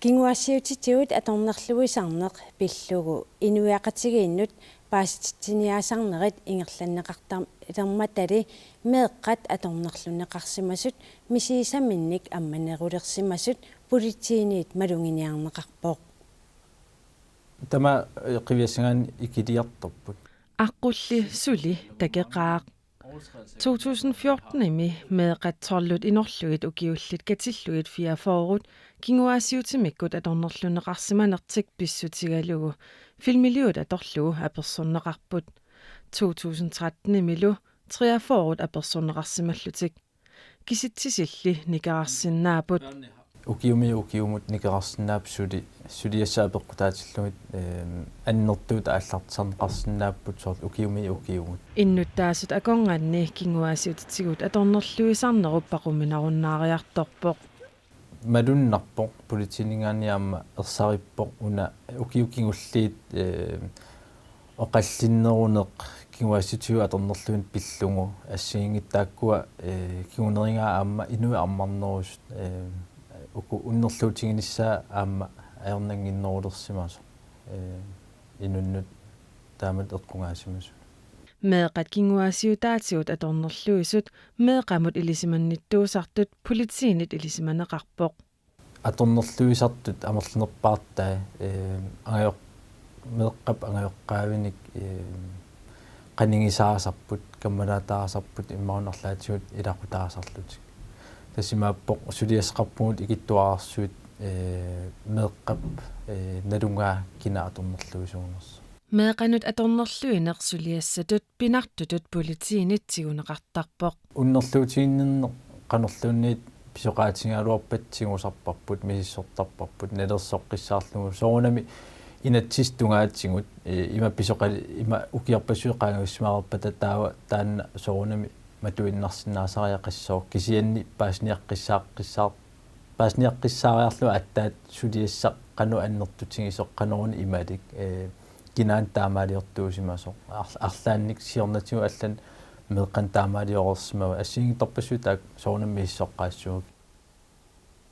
Kinguassiutitigut atornerluisarneq pillugu inuiaqatigiinnut paasitiniaasarnerit ingerlanneqartar ilermatali meeqqat atornerluneqarsimasut misiisaminnik ammanerulersimasut politiiniit malunginiarneqarpoq tama qiviassangaan ikiliartorput Aqulli suli takeqaaq 2014 imi meeqatsorlut inorlugit ukiullit katilluit fiaforut kinguaasiutimikkut atornerluneqarsimanertik pissutigalugu filmiliut atorlugu apersorneqarput 2013 imilu 43 apersorneqarsimallutik kisittisilli nikararsinnaaput ukiumut nikerarsinnaap suliassaapeqqutaatillugut annertuut aallartisarneqarsinnaapput soort ukiumut innuttaasut akonganni kinguaasiutitigut atornerluisarnerup paquminarunnaariartorpoq malunnarpoq politiningaanniaamma ersarippoq una ukiukingulliit oqallinneruneq kinguaasiutigu atornerluin pillungu ассигингиттааккуа кигунерингаа аама инуи армарнерусут уку уннерлуутигиниссаа аама аернангиннерулерсимасо инуннут таамат эққунгаасимасу meeqat kinguaasiutaatigut atornerluisut meeqamut ilisimannittуусартут politiinit ilisimaneqarpoq аторнерлуисартут амерлунерпаартаа агаёқ meeqqap angajoqqaavinik qanningisaasarput kammalataasarput immaunarlaatigut ilaqutaasarlutik тассимааппоқ сулиассеқарпугут игиттуаарсуит meeqqap налунгаа кина аторнерлуисуунерс meeqanut atornerluinersuliassatut pinartutut politiinitсигунеқартарпоq уннерлуутигиннерне qanerluunniit писоqaатингаалуарпатсигусарпарпут мисиссортарпарпут налерсоққиссаарлугу соорунами инатсистунгаатсигут има писоқали има укиарпассуеқаангуссимаарпата таава таанна соорунами матуиннарсинаасариақиссоо кисианни паасниаққиссаариарлуа аттаат сулиассақ қану аннертутигисоқ қанеруни ималик кинаан таамаалиортуусимасоқ арлаанник сиорнатигу аллан меэқан таамаалиорерсимава ассигингиторпассуи таак соорунам миссоққаассууг